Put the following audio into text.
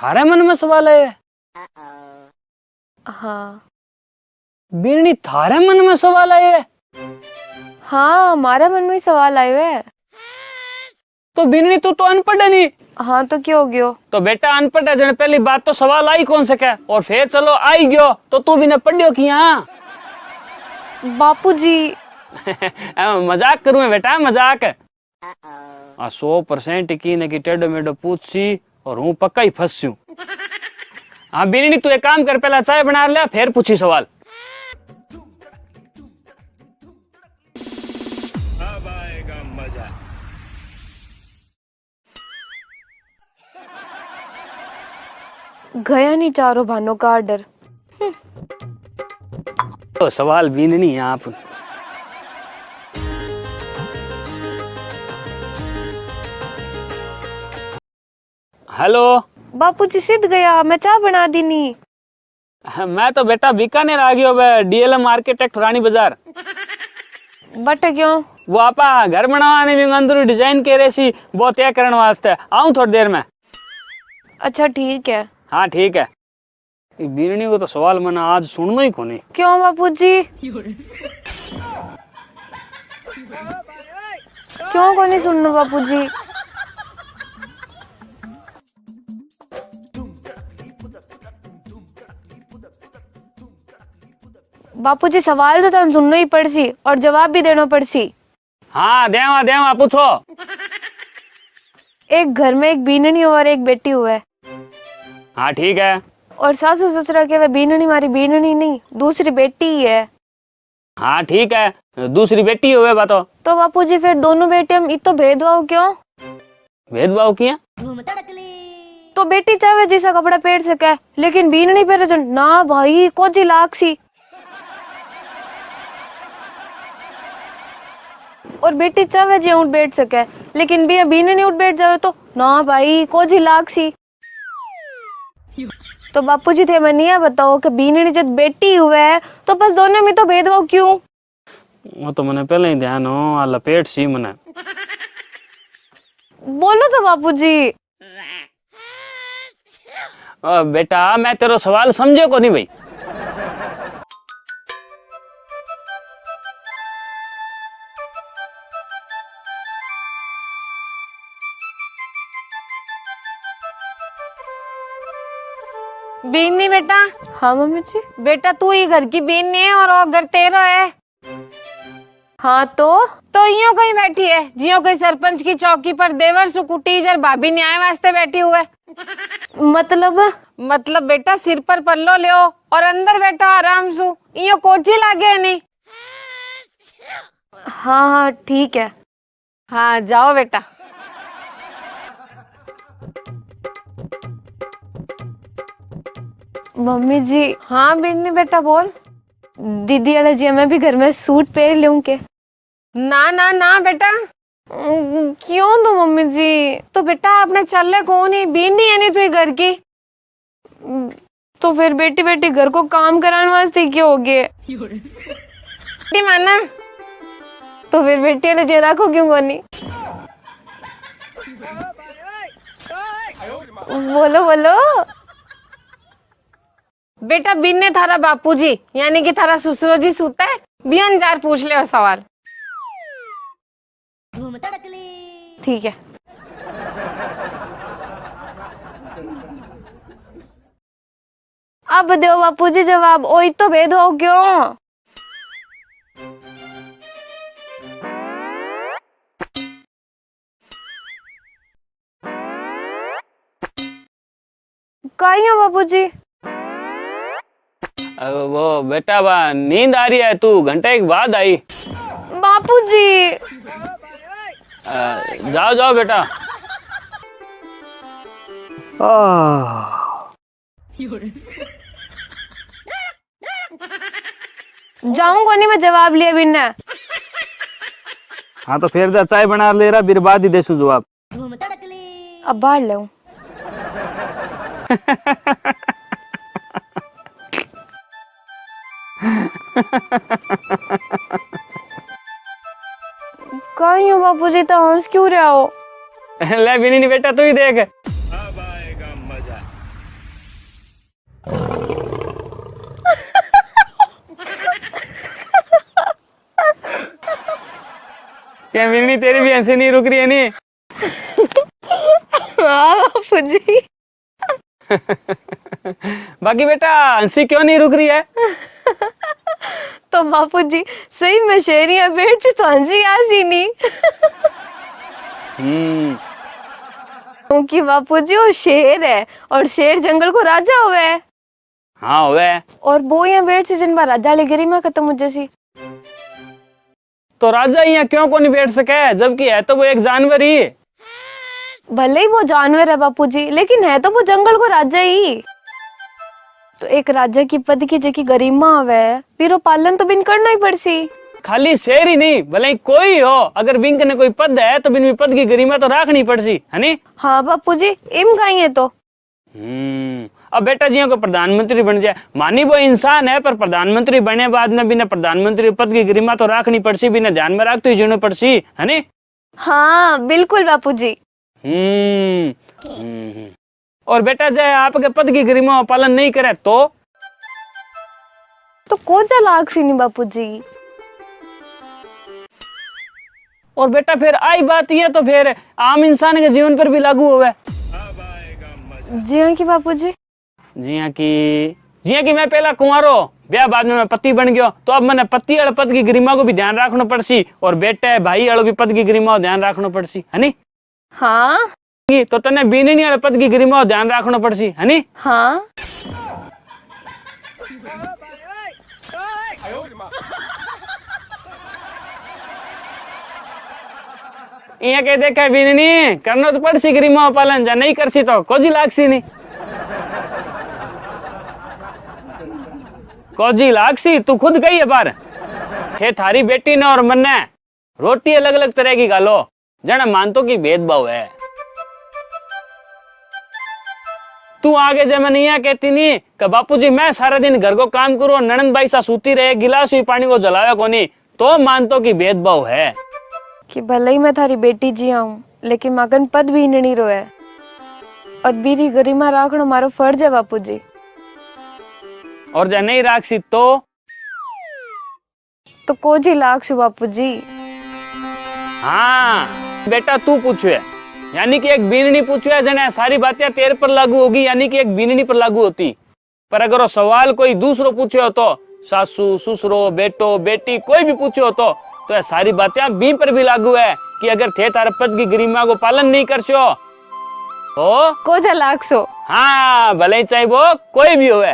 थारे मन में सवाल है? हाँ। बीरनी थारे मन में सवाल आए है? हाँ, हमारे मन में सवाल आए हुए है। तो बीरनी तू तो अनपढ़ है नहीं। हाँ तो क्या हो गयो? तो बेटा अनपढ़ है जने पहली बात तो सवाल आई कौन सके, और फिर चलो आई गयो तो तू भी न पढ़ियो किया। बापूजी मजाक करूं बेटा, मजाक। 100% की न की टेढ़ो मेढ़ो पूछी और हूँ पक्का ही फंस्यू। हाँ बीरनी तू एक काम कर, पहला चाय बना ले फिर पूछी सवाल। अब आएगा मजा। गया नहीं चारों भानों का ऑर्डर। तो सवाल बीननी है आप। हेलो बापूजी सिद्ध गया, मैं चाय बना दी नी। मैं तो बेटा बीकानेर आ गयो डीएलएम आर्किटेक्ट रानी बाजार। बट क्यों? वो आपा घर बनाने में अंदर डिजाइन के रेसी वो तय करने वास्ते आऊं थोड़ी देर में। अच्छा ठीक है। हाँ ठीक है। बीरनी को तो सवाल मैंने आज सुनना ही कोनी। क्यों बापूजी? क्यों को नहीं सुनना बापूजी? बापूजी सवाल तो तुम सुनना ही पड़सी और जवाब भी देना पड़सी। हाँ देवा देवा पूछो। एक घर में एक बीननी और एक बेटी हुआ है। हाँ ठीक है। और सासू ससुरा के वे बीननी मारी बीननी नहीं, दूसरी बेटी ही है। हाँ ठीक है, दूसरी बेटी हुए बातो। तो बापूजी फिर दोनों बेटे हम इतो भेदभाव क्यों? भेदभाव किया? तो बेटी चाहे जैसा कपड़ा पहन सके लेकिन बीननी पहने ना भाई कोजी लाक्सी। और बेटी चाहे जे उठ बैठ सके लेकिन बीननी उठ बैठ जावे तो ना भाई कोजी लाक्सी। तो बापूजी थे मैं नहीं बताओ कि बीननी जब बेटी हुए है तो बस दोनों में तो भेदभाव क्यों? वो तो मैंने पहले ही ध्यान हो आ लपेट सी मैंने। बोलो तो बापूजी। बेटा मैं तेरा सवाल समझे को नहीं भाई। बीननी बेटा। हाँ मम्मी जी। बेटा तू ही घर की बीननी है और वो घर तेरा है। हाँ तो यूं कहीं बैठी है जियो कहीं सरपंच की चौकी पर देवर सुकुटी जर भाभी न्याय वास्ते बैठी हुए। मतलब बेटा सिर पर पल्लो ले और अंदर बैठा आराम सु यो कोची लागे नहीं। हाँ हाँ ठीक है। हाँ जाओ बेटा। मम्मी जी। हाँ बीननी बेटा बोल। दीदी वाले जी मैं भी घर में सूट पहन लूं के? ना ना ना बेटा। क्यों तो मम्मी जी? तो बेटा आपने चल कौन ही बीननी है नहीं तू घर की। तो फिर बेटी बेटी घर को काम कराने वास्ते क्या हो गए? माना तो फिर बेटी वाले जी रखो क्यों कोनी? बोलो बोलो। बेटा बिन्ने थारा बापूजी यानी कि थारा ससुर जी सूता है बियन जार पूछ ले सवाल। ठीक है। अब दो बापूजी जवाब। ओई तो भेद हो क्यों? कहीं हो बापूजी? वो बेटा बा नींद आ रही है, तू घंटे के बाद आई। बापूजी जाओ जाओ बेटा। जाऊंगा नहीं मैं जवाब लिया बिना। हाँ तो फिर जा चाय बना ले रहा, फिर बाद ही देसू जवाब। अब बाहर ले कहीं हो बापूजी तो हंस क्यों रहे हो? ले बिनी बेटा तू ही देख। अब आएगा मजा। क्या मिलनी, तेरी भी हंसी नहीं रुक रही है नी? हाँ बापूजी। बाकी बेटा हंसी क्यों नहीं रुक रही है? तो बापूजी सही में शेरियां बैठी तो हंसी आसी नहीं। क्योंकि बापूजी वो शेर है और शेर जंगल को राजा हुए। हाँ हुए। और वो यहाँ बैठ सी जिन बार राजा वाली गरिमा खत्म हो जैसी। तो राजा यहाँ क्यों को नहीं बैठ सके, जबकि है तो वो एक जानवर ही। भले ही वो जानवर है बापूजी, लेकिन है तो वो जंगल को राजा ही। तो एक राजा की पद की जकी गरिमा हवे, फिर वो पालन तो बिन करना ही पड़सी। खाली शेर ही नहीं, भले ही कोई हो, अगर बिंक ने कोई पद है तो बिन पद की गरिमा तो राखनी पड़सी, है नी? हाँ बापूजी, इम काई है तो। अब बेटा जी को प्रधानमंत्री बन जाए, मानी वो इंसान है, पर प्रधानमंत्री बने बाद में बिना प्रधानमंत्री पद की गरिमा तो राखनी पड़सी, बिना ध्यान में रखते ही जीना पड़सी, है नी? हाँ बिल्कुल बापूजी। और बेटा जाए आपके पद की गरिमा का पालन नहीं करे तो कोजा लाग सी नहीं बापूजी। और बेटा फिर आई बात ये तो फिर आम इंसान के जीवन पर भी लागू होवे। जी हाँ की बापूजी। जी हाँ की मैं पहला कुंवारो ब्याह बाद में मैं पति बन गयो, तो अब मैंने पति वाले पद की गरिमा को भी ध्यान रखना पड़सी, और बेटे भाई वाले भी पद की गरिमा को ध्यान रखना पड़सी, है नी? हाँ। तो तने बीननी वाले पद की गरिमा को ध्यान रखना पड़सी, है नी? हाँ। यहाँ कह देखा बीननी करना तो पड़सी गरिमा का पालन, जा नहीं करसी तो कोजी लागसी नहीं। कोजी लागसी तू खुद गई है बार थे, थारी बेटी ने और मन्ने रोटी अलग अलग तरह की गालो, जने मानतो की भेदभाव है। तू आगे जब मैंने यहाँ कहती नहीं कि बापूजी मैं सारा दिन घर को काम करूं और ननंद भाई सा सूती रहे, गिलास ही पानी को जलावे कोनी, तो मानतो की भेदभाव है। कि भले ही मैं थारी बेटी जी हूँ, लेकिन मगन पद भी नहीं रोए, और बीरी गरिमा राखना मारो फर्ज है बापूजी। और जब नहीं राखसी तो कोजी लाख बापूजी। हाँ बेटा तू पूछे, यानी कि एक बीननी पूछे जने सारी बातें तेरे पर लागू होगी, यानी कि एक बीननी पर लागू होती। पर अगर वो सवाल कोई दूसरो पूछे हो तो सासू ससुरो बेटो बेटी कोई भी पूछे हो तो ये सारी बातें बी पर भी लागू है कि अगर थे तारे पद की गरिमा को पालन नहीं करछो तो कोजा लाख। हाँ भले चाहे वो कोई भी होवे।